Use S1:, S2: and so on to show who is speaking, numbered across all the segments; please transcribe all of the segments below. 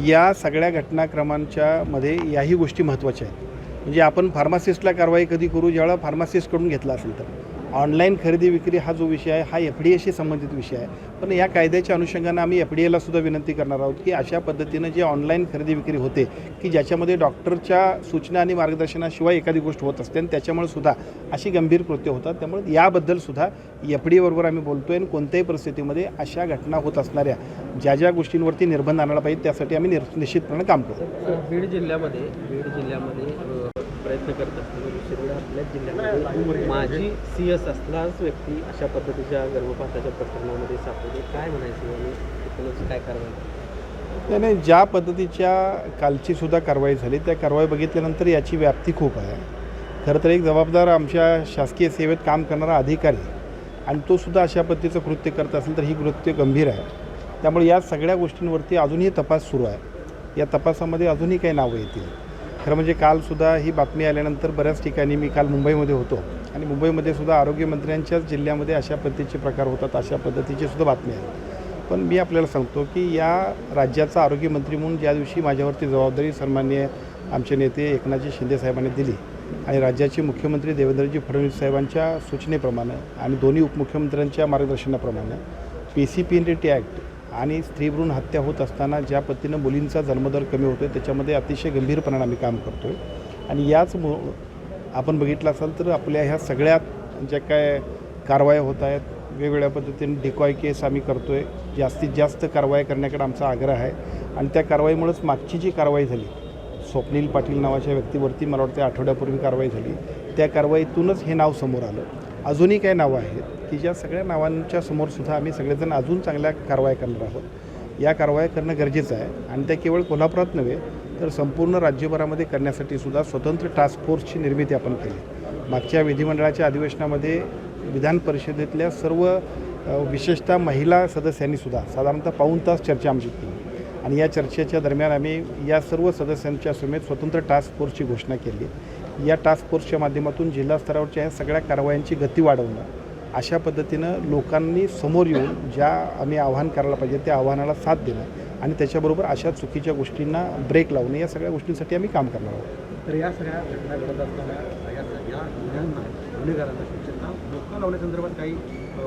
S1: या सगळ्या घटनाक्रमांच्या मध्ये याही गोष्टी महत्त्वाच्या आहेत. म्हणजे आपण फार्मासिस्टला कारवाई कधी करू ज्यावेळेला फार्मासिस्टकडून घेतला असेल तर. ऑनलाईन खरेदी विक्री हा जो विषय आहे हा FDA शी संबंधित विषय आहे. पण या कायद्याच्या अनुषंगानं आम्ही FDA सुद्धा विनंती करणार आहोत की अशा पद्धतीनं जे ऑनलाईन खरेदी विक्री होते की ज्याच्यामध्ये डॉक्टरच्या सूचना आणि मार्गदर्शनाशिवाय एखादी गोष्ट होत असते आणि त्याच्यामुळे सुद्धा अशी गंभीर कृत्य होतात. त्यामुळे याबद्दल सुद्धा FDA बरोबर आम्ही बोलतोय आणि कोणत्याही परिस्थितीमध्ये अशा घटना होत असणाऱ्या ज्या गोष्टींवरती निर्बंध आणायला पाहिजे त्यासाठी आम्ही निश्चितपणे काम करू.
S2: बीड जिल्ह्यामध्ये प्रयत्न करत असताना दुसरीकडे आपल्याच जिल्ह्यामध्ये माझी CS असणारच व्यक्ती अशा पद्धतीच्या गर्भपाताच्या प्रकरणामध्ये सापडले. काय म्हणायचं आणि एकूणच काय कारवाई?
S1: नाही, ज्या पद्धतीच्या कालची सुद्धा कारवाई झाली त्या कारवाई बघितल्यानंतर याची व्याप्ती खूप आहे. खरं तर एक जबाबदार आमच्या शासकीय सेवेत काम करणारा अधिकारी आणि तो सुद्धा अशा पद्धतीचं कृत्य करत असेल तर ही कृत्य गंभीर आहे. त्यामुळे या सगळ्या गोष्टींवरती अजूनही तपास सुरू आहे. या तपासामध्ये अजूनही काही नावं येतील. खरं म्हणजे कालसुद्धा ही बातमी आल्यानंतर बऱ्याच ठिकाणी मी काल मुंबईमध्ये होतो आणि मुंबईमध्ये सुद्धा आरोग्यमंत्र्यांच्याच जिल्ह्यामध्ये अशा पद्धतीचे प्रकार होतात अशा पद्धतीची सुद्धा बातमी आहे. पण मी आपल्याला सांगतो की या राज्याचा आरोग्यमंत्री म्हणून ज्या दिवशी माझ्यावरती जबाबदारी सन्माननीय आमचे नेते एकनाथजी शिंदे साहेबांनी दिली आणि राज्याचे मुख्यमंत्री देवेंद्रजी फडणवीस साहेबांच्या सूचनेप्रमाणे आणि दोन्ही उपमुख्यमंत्र्यांच्या मार्गदर्शनाप्रमाणे PCPNDT ॲक्ट आणि स्त्रीभ्रूण हत्या होत असताना ज्या पद्धतीनं मुलींचा जन्मदर कमी होतो आहे त्याच्यामध्ये अतिशय गंभीरपणाने आम्ही काम करतो आहे. आणि याच आपण बघितलं असाल तर आपल्या ह्या सगळ्यात ज्या काय कारवाया होत आहेत वेगवेगळ्या पद्धतीने डिकॉय केस आम्ही करतो आहे. जास्तीत जास्त कारवाया करण्याकडे आमचा आग्रह आहे आणि त्या कारवाईमुळेच मागची जी कारवाई झाली स्वप्नील पाटील नावाच्या व्यक्तीवरती मला वाटते आठवड्यापूर्वी कारवाई झाली त्या कारवाईतूनच हे नाव समोर आलं. अजूनही काही नावं आहेत की ज्या सगळ्या नावांच्या समोरसुद्धा आम्ही सगळेजण अजून चांगल्या कारवाया करणार आहोत. या कारवाया करणं गरजेचं आहे आणि त्या केवळ कोल्हापुरात नव्हे तर संपूर्ण राज्यभरामध्ये करण्यासाठी सुद्धा स्वतंत्र टास्क फोर्सची निर्मिती आपण केली. मागच्या विधिमंडळाच्या अधिवेशनामध्ये विधान परिषदेतल्या सर्व विशेषतः महिला सदस्यांनीसुद्धा साधारणतः पाऊण तास चर्चा आमची केली आणि या चर्चेच्या दरम्यान आम्ही या सर्व सदस्यांच्या समेत स्वतंत्र टास्क फोर्सची घोषणा केली. या टास्क फोर्सच्या माध्यमातून जिल्हा स्तरावरच्या ह्या सगळ्या कारवायांची गती वाढवणं अशा पद्धतीनं लोकांनी समोर येऊन ज्या आम्ही आव्हान करायला पाहिजे त्या आव्हानाला साथ देणं आणि त्याच्याबरोबर अशा चुकीच्या गोष्टींना ब्रेक लावणं या सगळ्या गोष्टींसाठी आम्ही काम करणार आहोत.
S2: तर या सगळ्या घटना घडत असताना या गुन्हेगारांना शिक्षण धोका लावण्यासंदर्भात काही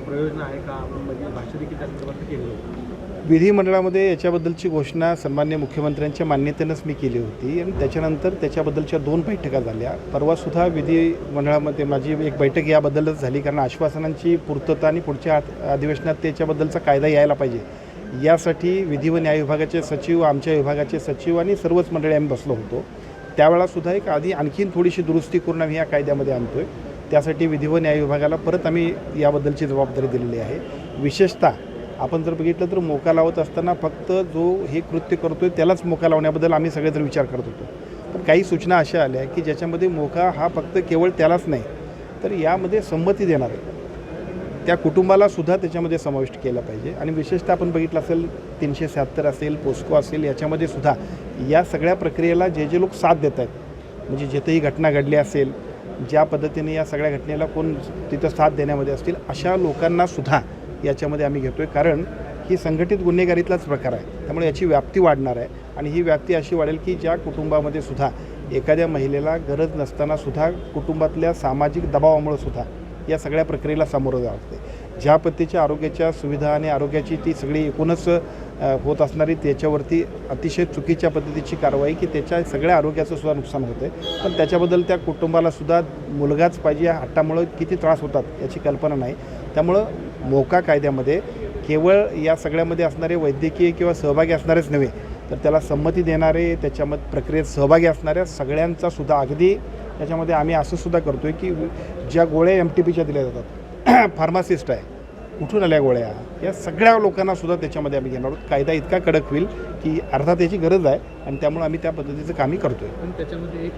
S2: प्रयोजन आहे का? आपण म्हणजे भाष्य देखील त्या संदर्भात केली होती.
S1: विधिमंडळामध्ये याच्याबद्दलची घोषणा सन्मान्य मुख्यमंत्र्यांच्या मान्यतेनंच मी केली होती आणि त्याच्यानंतर त्याच्याबद्दलच्या 2 बैठका झाल्या. परवासुद्धा विधिमंडळामध्ये माझी एक बैठक याबद्दलच झाली कारण आश्वासनांची पूर्तता आणि पुढच्या अधिवेशनात त्याच्याबद्दलचा कायदा यायला पाहिजे यासाठी विधी व न्याय विभागाचे सचिव आमच्या विभागाचे सचिव आणि सर्वच मंडळी आम्ही बसलो होतो. त्यावेळासुद्धा एक आणखीन थोडीशी दुरुस्ती करून आम्ही या कायद्यामध्ये आणतो आहे. त्यासाठी विधी व न्याय विभागाला परत आम्ही याबद्दलची जबाबदारी दिलेली आहे. विशेषतः आपण जर बघितलं तर मोका लावत असताना फक्त जो हे कृत्य करतो आहे त्यालाच मोका लावण्याबद्दल आम्ही सगळे जर विचार करत होतो. पण काही सूचना अशा आल्या की ज्याच्यामध्ये मोका हा फक्त केवळ त्यालाच नाही तर यामध्ये संमती देणार आहे त्या कुटुंबालासुद्धा त्याच्यामध्ये समाविष्ट केला पाहिजे. आणि विशेषतः आपण बघितलं असेल 376 असेल पोस्को असेल याच्यामध्ये सुद्धा या सगळ्या प्रक्रियेला जे लोक साथ देत आहेत म्हणजे जिथेही घटना घडली असेल ज्या पद्धतीने या सगळ्या घटनेला कोण तिथं साथ देण्यामध्ये असतील अशा लोकांनासुद्धा याच्यामध्ये आम्ही घेतो आहे कारण ही संघटित गुन्हेगारीतलाच प्रकार आहे. त्यामुळे याची व्याप्ती वाढणार आहे आणि ही व्याप्ती अशी वाढेल की ज्या कुटुंबामध्ये सुद्धा एखाद्या महिलेला गरज नसतानासुद्धा कुटुंबातल्या सामाजिक दबावामुळे सुद्धा या सगळ्या प्रक्रियेला सामोरं जावं लागते. ज्या पद्धतीच्या आरोग्याच्या सुविधा आणि आरोग्याची ती सगळी एकूणच होत असणारी त्याच्यावरती अतिशय चुकीच्या पद्धतीची कारवाई की त्याच्या सगळ्या आरोग्याचं सुद्धा नुकसान होतं आहे. पण त्याच्याबद्दल त्या कुटुंबालासुद्धा मुलगाच पाहिजे या हट्टामुळं किती त्रास होतात याची कल्पना नाही. त्यामुळं मोका कायद्यामध्ये केवळ या सगळ्यामध्ये असणारे वैद्यकीय किंवा सहभागी असणारेच नव्हे तर त्याला संमती देणारे त्याच्यामध्ये प्रक्रियेत सहभागी असणाऱ्या सगळ्यांचा सुद्धा अगदी त्याच्यामध्ये आम्ही असं सुद्धा करतो आहे की ज्या गोळ्या MTPच्या दिल्या जातात फार्मासिस्ट आहे कुठून आल्या गोळ्या या सगळ्या लोकांनासुद्धा त्याच्यामध्ये आम्ही घेणार आहोत. कायदा इतका कडक होईल की अर्थात याची गरज आहे आणि त्यामुळे आम्ही त्या पद्धतीचं कामही करतो आहे.
S2: पण त्याच्यामध्ये एक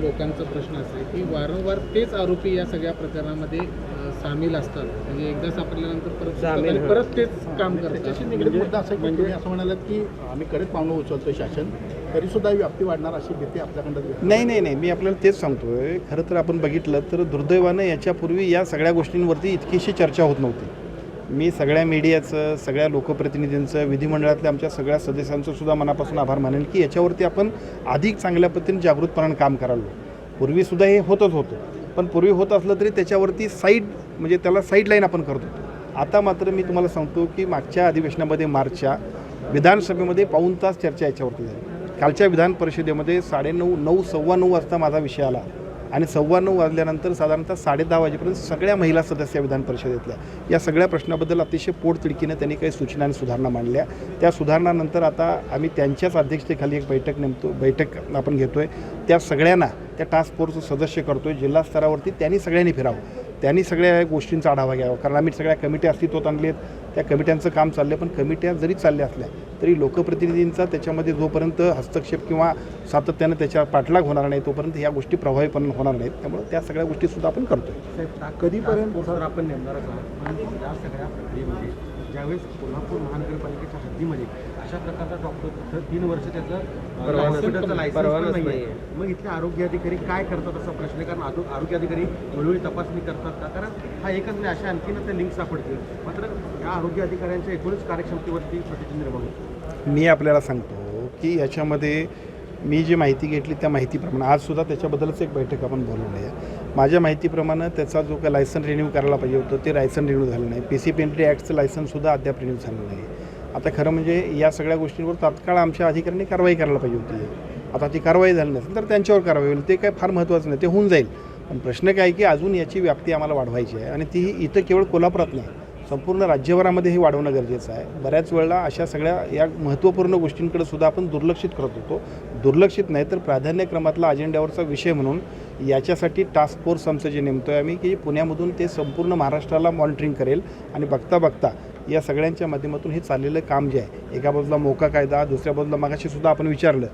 S2: लोकांचा प्रश्न असा आहे की वारंवार तेच आरोपी या सगळ्या प्रकरणामध्ये सामील असतात म्हणजे एकदा सापडल्यानंतर परत तेच काम करतात.
S3: त्याच्याशी निगडीत मुद्दा असा की तुम्ही असं म्हणालात की आम्ही कडक पावलं उचलतो शासन तरीसुद्धा व्याप्ती वाढणार अशी भीती आपल्याकडं
S1: नाही मी आपल्याला तेच सांगतो आहे. खरं तर आपण बघितलं तर दुर्दैवानं याच्यापूर्वी या सगळ्या गोष्टींवरती इतकीशी चर्चा होत नव्हती. मी सगळ्या मीडियाचं, सगळ्या लोकप्रतिनिधींचं, विधिमंडळातल्या आमच्या सगळ्या सदस्यांचं सुद्धा मनापासून आभार मानेन की याच्यावरती आपण अधिक चांगल्या पद्धतीने जागृतपणाने काम करावं. पूर्वीसुद्धा हे होतच होतं, पण पूर्वी होत असलं तरी त्याच्यावरती म्हणजे त्याला साईडलाईन आपण करत होतो. आता मात्र मी तुम्हाला सांगतो की मागच्या अधिवेशनामध्ये मार्चच्या विधानसभेमध्ये पाऊण तास चर्चा याच्यावरती झाली. कालच्या विधान परिषदेमध्ये 9:30 9:15 वाजता माझा विषय आला आणि 9:15 वाजल्यानंतर साधारणतः 10:30 वाजेपर्यंत सगळ्या महिला सदस्य विधान परिषदेतल्या या सगळ्या प्रश्नाबद्दल अतिशय पोटतिडकीनं त्यांनी काही सूचना आणि सुधारणा मांडल्या. त्या सुधारणानंतर आता आम्ही त्यांच्याच अध्यक्षतेखाली एक बैठक आपण घेतो आहे. त्या सगळ्यांना त्या टास्क फोर्सचं सदस्य करतो आहे. जिल्हा स्तरावरती त्यांनी सगळ्यांनी फिरावं, त्यांनी सगळ्या गोष्टींचा आढावा घ्यावा, कारण आम्ही सगळ्या कमिट्या अस्तित्वात आणली आहेत. त्या कमिट्यांचं काम चाललं आहे, पण कमिट्या जरी चालल्या असल्या तरी लोकप्रतिनिधींचा त्याच्यामध्ये जोपर्यंत हस्तक्षेप किंवा सातत्यानं त्याच्या पाठलाग होणार नाही तोपर्यंत या गोष्टी प्रभावीपणे होणार नाहीत. त्यामुळे त्या सगळ्या गोष्टीसुद्धा आपण करतो आहे.
S2: कधीपर्यंत आपण नेमणार आहोत आणि या सगळ्या प्रक्रियेमध्ये ज्यावेळेस कोल्हापूर महानगरपालिकेच्या हद्दीमध्ये अशा प्रकारचा डॉक्टर 3 वर्ष त्याचं हॉस्पिटलचं लायसन्स नाही आहे, मग इथले आरोग्य अधिकारी काय करतात असा प्रश्न आहे. कारण आरोग्य अधिकारी वेळोवेळी तपासणी करतात का? कारण हा एकच नाही, अशा आणखीन त्या लिंक सापडतील. मात्र या आरोग्य अधिकाऱ्यांच्या एकूणच कार्यक्षमतेवरती प्रश्न निर्माण होतो.
S1: मी आपल्याला सांगतो की याच्यामध्ये मी जी माहिती घेतली त्या माहितीप्रमाणे आजसुद्धा त्याच्याबद्दलच एक बैठक आपण बोलवली आहे. माझ्या माहितीप्रमाणे त्याचा जो काही लायसन रिन्यू करायला पाहिजे होतं ते लायसन रिन्यू झालं नाही. PCP एंट्री ॲक्टचं लायसनसुद्धा अद्याप रिन्यू झालं नाही. आता खरं म्हणजे या सगळ्या गोष्टींवर तात्काळ आमच्या अधिकाऱ्यांनी कारवाई करायला पाहिजे होती. आता ती कारवाई झाली नसेल तर त्यांच्यावर कारवाई होईल, ते काय फार महत्त्वाचं नाही, ते होऊन जाईल. पण प्रश्न काय की अजून याची व्याप्ती आम्हाला वाढवायची आहे आणि ती इथं केवळ कोल्हापुरात नाही, संपूर्ण राज्यभरामध्ये हे वाढवणं गरजेचं आहे. बऱ्याच वेळेला अशा सगळ्या या महत्त्वपूर्ण गोष्टींकडे सुद्धा आपण दुर्लक्षित करत होतो. दुर्लक्षित नाही तर प्राधान्यक्रमातला अजेंड्यावरचा विषय म्हणून याच्यासाठी टास्क फोर्स आमचं जे नेमतो आहे आम्ही की पुण्यामधून ते संपूर्ण महाराष्ट्राला मॉनिटरिंग करेल आणि बघता बघता या सगळ्यांच्या माध्यमातून हे चाललेलं काम जे आहे, एका बाजूला मोका कायदा, दुसऱ्या बाजूला मागाशीसुद्धा आपण विचारलं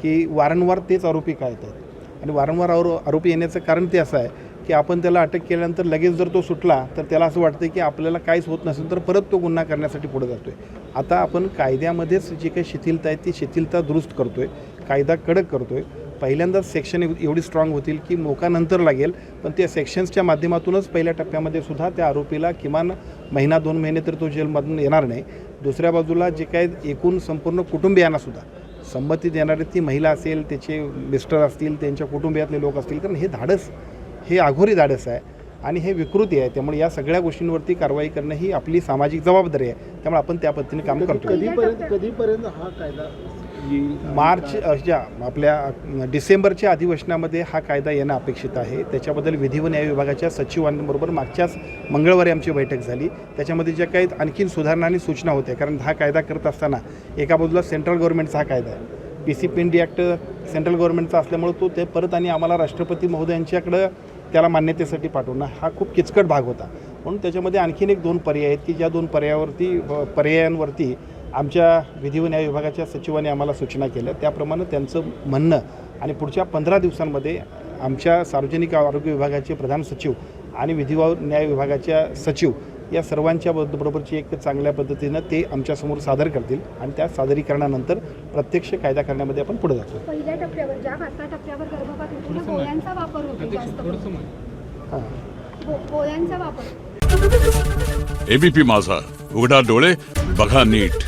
S1: की वारंवार तेच आरोपी काय आहेत आणि वारंवार आरोपी येण्याचं कारण ते असं आहे की आपण त्याला अटक केल्यानंतर लगेच जर तो सुटला तर त्याला असं वाटतं की आपल्याला काहीच होत नसेल तर परत तो गुन्हा करण्यासाठी पुढे जातो आहे. आता आपण कायद्यामध्येच जी काही शिथिलता आहे ती शिथिलता दुरुस्त करतो आहे, कायदा कडक करतो आहे. पहिल्यांदाच सेक्शन एवढी स्ट्रॉंग होतील की मोका नंतर लागेल, पण त्या सेक्शन्सच्या माध्यमातूनच पहिल्या टप्प्यामध्ये सुद्धा त्या आरोपीला किमान 1-2 महिने तर तो जेलमधून येणार नाही. दुसऱ्या बाजूला जे काय एकूण संपूर्ण कुटुंबियांनासुद्धा संमती देणारी ती महिला असेल, त्याचे मिस्टर असतील, त्यांच्या कुटुंबियातले लोक असतील, कारण हे धाडस, हे आघोरी धाडस आहे आणि हे विकृती आहे. त्यामुळे या सगळ्या गोष्टींवरती कारवाई करणं ही आपली सामाजिक जबाबदारी आहे. त्यामुळे आपण त्या पद्धतीने काम करतो.
S3: कधीपर्यंत हा कायदा
S1: आपल्या डिसेंबरच्या अधिवेशनामध्ये हा कायदा येणं अपेक्षित आहे. त्याच्याबद्दल विधी व न्याय विभागाच्या सचिवांबरोबर मागच्याच मंगळवारी आमची बैठक झाली. त्याच्यामध्ये ज्या काही आणखीन सुधारणा आणि सूचना होत्या, कारण हा कायदा करत असताना एका बाजूला सेंट्रल गव्हर्नमेंटचा हा कायदा आहे, PCP एंट्री ॲक्ट सेंट्रल गव्हर्नमेंटचा असल्यामुळे तो ते परत आणि आम्हाला राष्ट्रपती महोदयांच्याकडं त्याला मान्यतेसाठी पाठवणं हा खूप किचकट भाग होता. म्हणून त्याच्यामध्ये आणखीन 1-2 पर्याय आहेत की ज्या 2 पर्यायांवरती आमच्या विधी व न्याय विभागाच्या सचिवांनी आम्हाला सूचना केल्या. त्याप्रमाणे त्यांचं म्हणणं आणि पुढच्या 15 दिवसांमध्ये आमच्या सार्वजनिक आरोग्य विभागाचे प्रधान सचिव आणि विधी व न्याय विभागाच्या सचिव या सर्वांच्या बरोबरची एक चांगल्या पद्धतीनं ते आमच्यासमोर सादर करतील आणि त्या सादरीकरणानंतर प्रत्यक्ष कायदा करण्यामध्ये आपण पुढे जातो.
S4: पहिल्या टप्प्यावर ज्या 5व्या टप्प्यावर गर्भपात होतो गोळ्यांचा वापर होतो जास्त. गोळ्यांचा वापर.
S5: ABP माझा, उघडा डोळे बघा नीट.